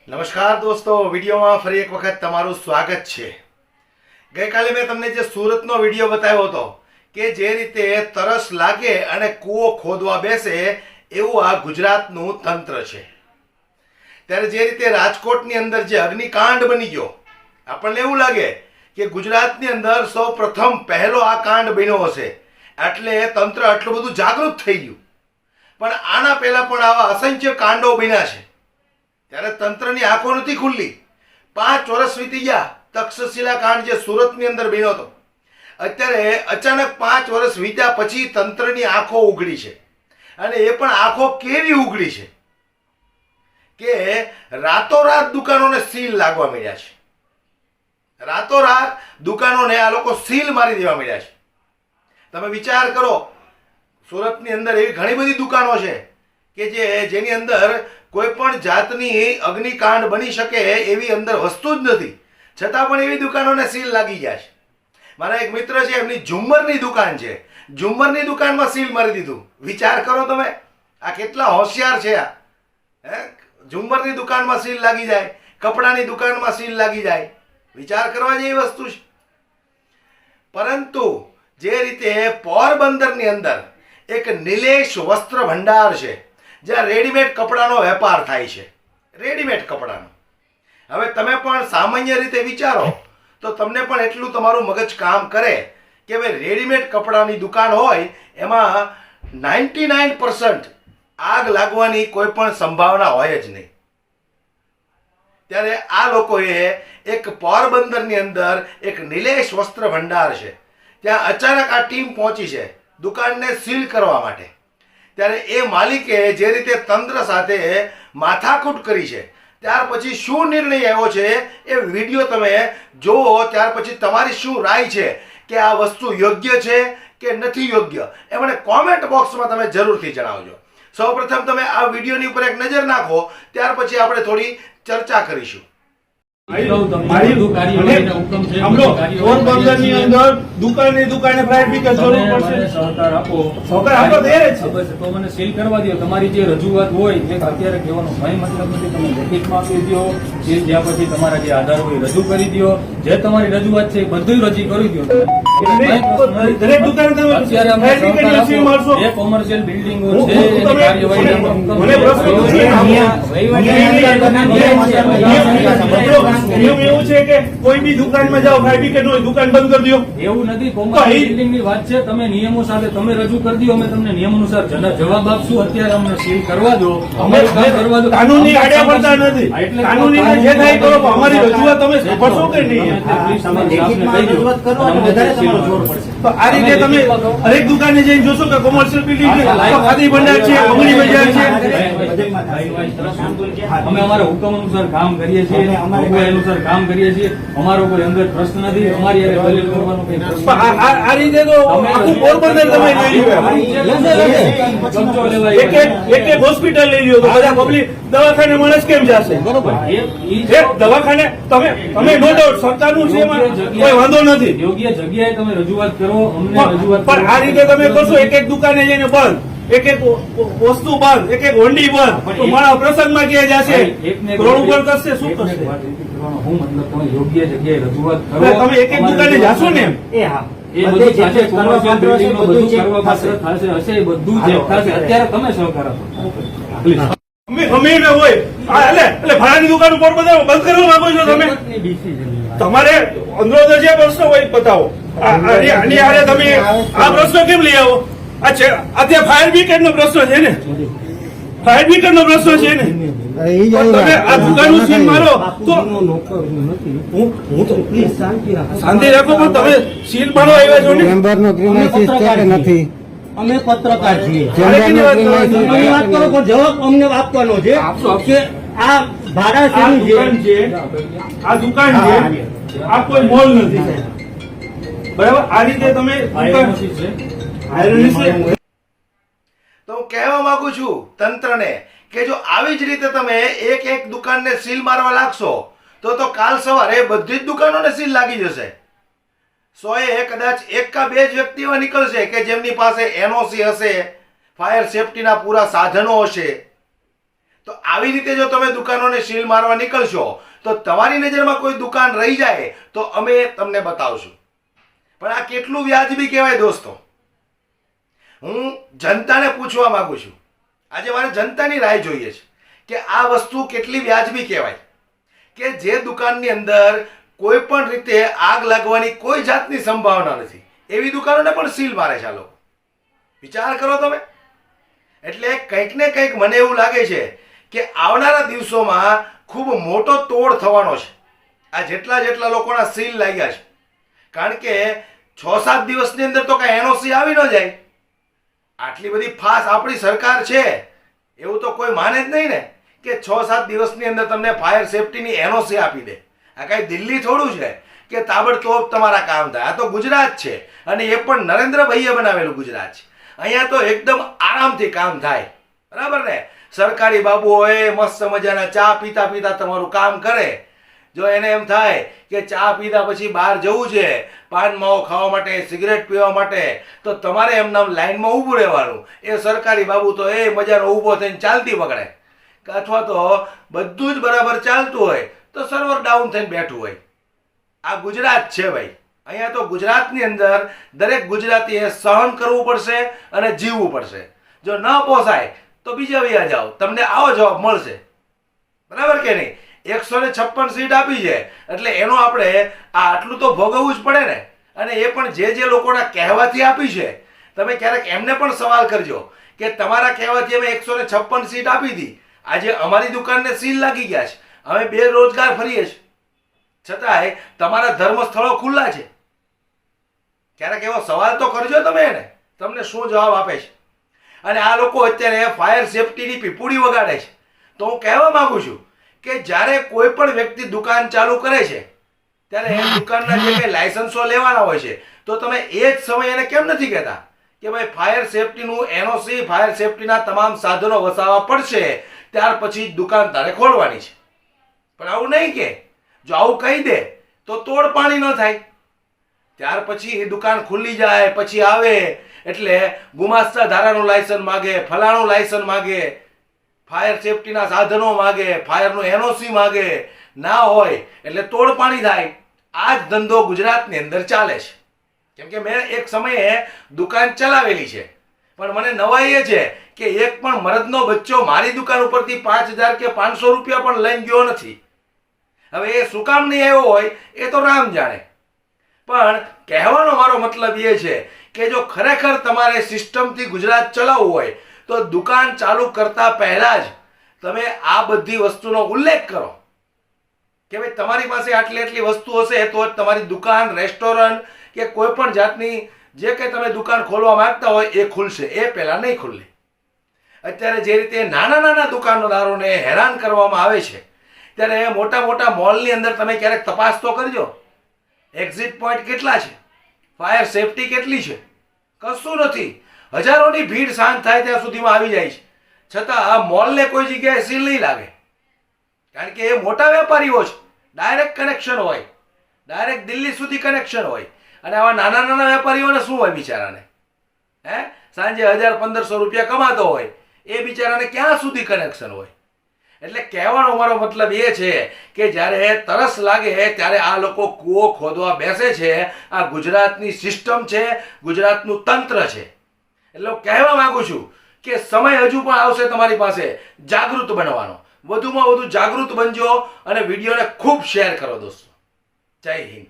નમસ્કાર દોસ્તો, વિડીયોમાં ફરી એક વખત તમારું સ્વાગત છે। ગઈકાલે મેં તમને જે સુરતનો વિડીયો બતાવ્યો હતો કે જે રીતે તરસ લાગે અને કૂવો ખોદવા બેસે એવું આ ગુજરાતનું તંત્ર છે। ત્યારે જે રીતે રાજકોટની અંદર જે અગ્નિકાંડ બની ગયો, આપણને એવું લાગે કે ગુજરાતની અંદર સૌ પ્રથમ પહેલો આ કાંડ બન્યો હશે એટલે તંત્ર આટલું બધું જાગૃત થઈ ગયું, પણ આના પહેલા પણ આવા અસંખ્ય કાંડો બન્યા છે। ત્યારે તંત્રની આંખો નથી ખુલ્લી। 5 વર્ષ વીતી ગયા, તક્ષશિલા કાંડ જે સુરતની અંદર બન્યો હતો, અત્યારે અચાનક 5 વર્ષ વીત્યા પછી તંત્રની આંખો ઉઘડી છે। અને એ પણ આંખો કેવી ઉઘડી છે કે રાતોરાત દુકાનોને સીલ લાગવા માંડ્યા છે। રાતોરાત દુકાનોને આ લોકો સીલ મારી દેવા માંડ્યા છે। તમે વિચાર કરો, સુરતની અંદર એવી ઘણી બધી દુકાનો છે કે જેની અંદર કોઈ પણ જાતની અગ્નિકાંડ બની શકે એવી અંદર વસ્તુ જ નથી, છતાં પણ એવી દુકાનોને સીલ લાગી ગયા છે। મારા એક મિત્ર છે, એમની ઝુમ્મરની દુકાન છે, ઝુમ્મરની દુકાનમાં સીલ મારી દીધું। વિચાર કરો તમે, આ કેટલા હોશિયાર છે આ। ઝુમ્મરની દુકાનમાં સીલ લાગી જાય, કપડાની દુકાનમાં સીલ લાગી જાય, વિચાર કરવા જેવી વસ્તુ છે। પરંતુ જે રીતે પોરબંદરની અંદર એક નિલેશ વસ્ત્ર ભંડાર છે, જ્યાં રેડીમેડ કપડાનો વેપાર થાય છે, રેડીમેડ કપડાનો। હવે તમે પણ સામાન્ય રીતે વિચારો તો તમને પણ એટલું તમારું મગજ કામ કરે કે ભાઈ રેડીમેડ કપડાની દુકાન હોય એમાં 99% આગ લાગવાની કોઈ પણ સંભાવના હોય જ નહીં। ત્યારે આ લોકોએ એક પોરબંદરની અંદર એક નિલેશ વસ્ત્ર ભંડાર છે, ત્યાં અચાનક આ ટીમ પહોંચી છે દુકાનને સીલ કરવા માટે। ત્યારે એ માલિકે જે રીતે તંત્ર સાથે માથાકૂટ કરી છે, ત્યાર પછી શું નિર્ણય આવ્યો છે એ વિડીયો તમે જુઓ, ત્યાર પછી તમારી શું રાય છે કે આ વસ્તુ યોગ્ય છે કે નથી યોગ્ય, એ મને કોમેન્ટ બોક્સમાં તમે જરૂરથી જણાવજો। સૌપ્રથમ તમે આ વિડીયોની ઉપર એક નજર નાખો, ત્યાર પછી આપણે થોડી ચર્ચા કરીશું। દુકાને ફાયર બ્રિગેડ જરૂર પડશે, સહકાર આપો દે છે તો મને સીલ કરવા દો। તમારી જે રજૂઆત હોય એ અત્યારે કહેવાનો કઈ મતલબ નથી, તમે લેખિતમાં આપી દો, સીલ થયા પછી તમારા જે આધાર હોય રજૂ કરી દો, જે તમારી રજૂઆત છે એ બધું રજૂ કરી દો। દરેક દુકાને તમે અત્યારે ફાયર બ્રિગેડ સીલ મારશો, એ કોમર્શિયલ બિલ્ડિંગો છે એની કાર્યવાહી મને નિયમ એવું છે કે કોઈ બી દુકાનમાં જાઓ ફાયર બ્રિગેડ હોય દુકાન બંધ કરી દો, એવું નથી। કોમર્શિયલ બિલ્ડિંગ ની વાત છે, તમે નિયમો સાથે તમે રજૂ કરી દો, અમે તમને નિયમ અનુસાર જવાબ આપશું। અત્યારે અમને સીલ કરવા દો, અમારું કામ કરવા દો। કાનૂની આડ્યા પડતા નથી, કાનૂની જે થાય કરો, અમારી રજૂઆત તમે સાંભળશો કે નહીં? તો આ રીતે તમે હરેક દુકાને જઈને જોશો કે કોમર્શિયલ બિલ્ડિંગ ખાદી ભંડાર છે, બંગડી બજાર છે, અમે અમારા હુકમ અનુસાર કામ કરીએ છીએ, અનુસાર કામ કરીએ છીએ, અમારો કોઈ અંદર પ્રશ્ન નથી, અમારી દલીલ કરવાનો કઈ પ્રશ્ન। આ રીતે તો આખું પોરબંદર તમે લઈ લો, એક હોસ્પિટલ લઈ લ્યો તો બધા પબ્લિક દવાખાને માણસ કેમ જશે? બરોબર, એક દવાખાને તમે નો ડાઉટ સરકારનું છે, એમાં કોઈ વાંધો નથી, યોગ્ય જગ્યાએ તમે રજૂઆત કરો, અમને રજૂઆત। પણ આ રીતે તમે કરશો, એક દુકાને જઈને બંધ, એક વસ્તુ બંધ, એક વંડી બંધ, તો મારા પ્રસંગમાં ક્યાં જશે? રોડ ઉપર કરશે, શું કરશે? હું મતલબ તમે યોગ્ય જગ્યાએ રજૂઆત કરો, તમે એક દુકાને જાશો ને એ બધું થશે, કોમર્શિયલ બિલ્ડિંગનું બધું કરવા પાસે થશે, હશે એ બધું જે થશે, અત્યારે તમે સહકાર આપો। અમે હોય એટલે ભાડાની દુકાન ઉપર બધા બંધ કરવા માંગો છો તમે? તમારે અંદરો જે પ્રશ્ન હોય બતાવો, આની હારે તમે આ પ્રશ્ન કેમ લઈ આવો? અત્યારે ફાયર બ્રિગેડ નો પ્રશ્ન છે ને, ફાયર બ્રિગેડ નો પ્રશ્ન છે ને, તમે આ દુકાનનું સીલ મારો તો હું તો પ્લીઝ શાંતિ રાખો, પણ તમે સીલ મારો આવ્યા છો ને, ચેમ્બરનો પ્રીમાઇસિસ છે કે નથી? અમે પત્રકાર છીએ, વાત કરો પણ જવાબ અમને આપવાનો છે કે આ ભાડા છે, આ દુકાન છે, આ કોઈ મોલ નથી, બરાબર? આ રીતે તમે તો હું કહેવા માંગુ છું તંત્રને કે જો આવી જ રીતે તમે એક દુકાનને સીલ મારવા લાગશો તો કાલ સવારે બધી જ દુકાનોને સીલ લાગી જશે। 100 કદાચ એક કા બે જ વ્યક્તિ એવા નીકળશે કે જેમની પાસે એનઓસી હશે, ફાયર સેફટીના પૂરા સાધનો હશે, તો આવી રીતે જો તમે દુકાનોને સીલ મારવા નીકળશો તો તમારી નજરમાં કોઈ દુકાન રહી જાય તો અમે તમને બતાવશું. પણ આ કેટલું વ્યાજબી કહેવાય દોસ્તો? હું જનતાને પૂછવા માંગુ છું, આજે મારે જનતાની રાય જોઈએ છે કે આ વસ્તુ કેટલી વ્યાજબી કહેવાય કે જે દુકાનની અંદર કોઈ પણ રીતે આગ લાગવાની કોઈ જાતની સંભાવના નથી એવી દુકાનોને પણ સીલ મારે છે આ લોકો. વિચાર કરો તમે. એટલે કંઈક ને કંઈક મને એવું લાગે છે કે આવનારા દિવસોમાં ખૂબ મોટો તોડ થવાનો છે. આ જેટલા લોકોના સીલ લાગ્યા છે, કારણ કે 6-7 દિવસની અંદર તો કાંઈ એનઓસી આવી ન જાય. આટલી બધી ફાસ્ટ આપણી સરકાર છે એવું તો કોઈ માને જ નહીં ને કે 6-7 દિવસની અંદર તમને ફાયર સેફટીની એનઓસી આપી દે. આ કાંઈ દિલ્હી થોડું છે કે તાબડતોબ તમારા કામ થાય. આ તો ગુજરાત છે, અને એ પણ નરેન્દ્રભાઈએ બનાવેલું ગુજરાત છે. અહીંયા તો એકદમ આરામથી કામ થાય, બરાબર ને? સરકારી બાબુ હોય મસ્ત મજાના ચા પીતા પીતા તમારું કામ કરે. જો એને એમ થાય કે ચા પીધા પછી બહાર જવું છે પાન માવો ખાવા માટે, સિગરેટ પીવા માટે, તો તમારે એમના લાઈનમાં ઊભું રહેવાનું. એ સરકારી બાબુ તો એ મજાનો ઊભો થઈને ચાલતી પકડે, અથવા તો બધું જ બરાબર ચાલતું હોય તો સર્વર ડાઉન થઈને બેઠું હોય. આ ગુજરાત છે ભાઈ. અહીંયા તો ગુજરાતની અંદર દરેક ગુજરાતીએ સહન કરવું પડશે અને જીવવું પડશે. જો ન પોસાય તો બીજા વયા જાઓ, તમને આવો જવાબ મળશે, બરાબર કે નહીં? 156 સીટ આપી છે એટલે એનો આપણે આટલું તો ભોગવવું જ પડે ને. અને એ પણ જે લોકોના કહેવાથી આપી છે, તમે ક્યારેક એમને પણ સવાલ કરજો કે તમારા કહેવાથી અમે 156 સીટ આપી હતી, આજે અમારી દુકાનને સીલ લાગી ગયા છે, અમે બેરોજગાર ફરીએ છીએ, છતાંય તમારા ધર્મસ્થળો ખુલ્લા છે. ક્યારેક એવો સવાલ તો કરજો તમે એને, તમને શું જવાબ આપે છે. અને આ લોકો અત્યારે ફાયર સેફટીની પીપુડી વગાડે છે. તો હું કહેવા માંગુ છું કે જ્યારે કોઈ પણ વ્યક્તિ દુકાન ચાલુ કરે છે ત્યારે એ દુકાનના જે કંઈ લાયસન્સો લેવાના હોય છે, તો તમે એ જ સમયે એને કેમ નથી કહેતા કે ભાઈ ફાયર સેફટીનું એનઓસી, ફાયર સેફટીના તમામ સાધનો વસાવવા પડશે, ત્યાર પછી દુકાન તારે ખોલવાની છે. પણ આવું નહીં કે જો આવું કહી દે તો તોડ પાણી ન થાય. ત્યાર પછી એ દુકાન ખુલ્લી જાય પછી આવે એટલે ગુમાસ્તા ધારાનું લાયસન્સ માગે, ફલાણું લાયસન્સ માગે, ફાયર સેફટીના સાધનો માગે, ફાયરનું એનઓસી માગે. ના હોય એટલે તોડ પાણી થાય. આ જ ધંધો ગુજરાતની અંદર ચાલે છે. કેમ કે મેં એક સમયે દુકાન ચલાવેલી છે, પણ મને નવાઈ એ છે કે એક પણ મરદનો બચ્ચો મારી દુકાન ઉપરથી 5000 કે 500 રૂપિયા પણ લઈને ગયો નથી. હવે એ શું કામ નહીં આવ્યો હોય એ તો રામ જાણે. પણ કહેવાનો મારો મતલબ એ છે કે જો ખરેખર તમારે સિસ્ટમથી ગુજરાત ચલાવવું હોય તો દુકાન ચાલુ કરતા પહેલા જ તમે આ બધી વસ્તુનો ઉલ્લેખ કરો કે ભાઈ તમારી પાસે આટલી વસ્તુ હશે તો જ તમારી દુકાન, રેસ્ટોરન્ટ કે કોઈ પણ જાતની જે કંઈ તમે દુકાન ખોલવા માંગતા હોય એ ખુલશે. એ પહેલાં નહીં ખુલે. અત્યારે જે રીતે નાના દુકાનદારોને હેરાન કરવામાં આવે છે, ત્યારે મોટા મોલની અંદર તમે ક્યારેક તપાસ તો કરજો. એક્ઝિટ પોઈન્ટ કેટલા છે, ફાયર સેફટી કેટલી છે? કશું નથી. હજારોની ભીડ શાંત થાય ત્યાં સુધીમાં આવી જાય છે, છતાં આ મોલને કોઈ જગ્યાએ સીલ નહીં લાગે. કારણ કે એ મોટા વેપારીઓ છે, ડાયરેક્ટ કનેક્શન હોય, ડાયરેક્ટ દિલ્હી સુધી કનેક્શન હોય. અને આવા નાના વેપારીઓને શું હોય બિચારાને? સાંજે 1000-1500 રૂપિયા કમાતો હોય, એ બિચારાને ક્યાં સુધી કનેક્શન હોય? એટલે કહેવાનો મારો મતલબ એ છે કે જ્યારે તરસ લાગે ત્યારે આ લોકો કૂવો ખોદવા બેસે છે. આ ગુજરાતની સિસ્ટમ છે, ગુજરાતનું તંત્ર છે. એટલે હું કહેવા માંગુ છું કે સમય હજુ પણ આવશે તમારી પાસે જાગૃત બનવાનો. વધુમાં વધુ જાગૃત બનજો અને વિડીયોને ખૂબ શેર કરો દોસ્તો. જય હિન્દ.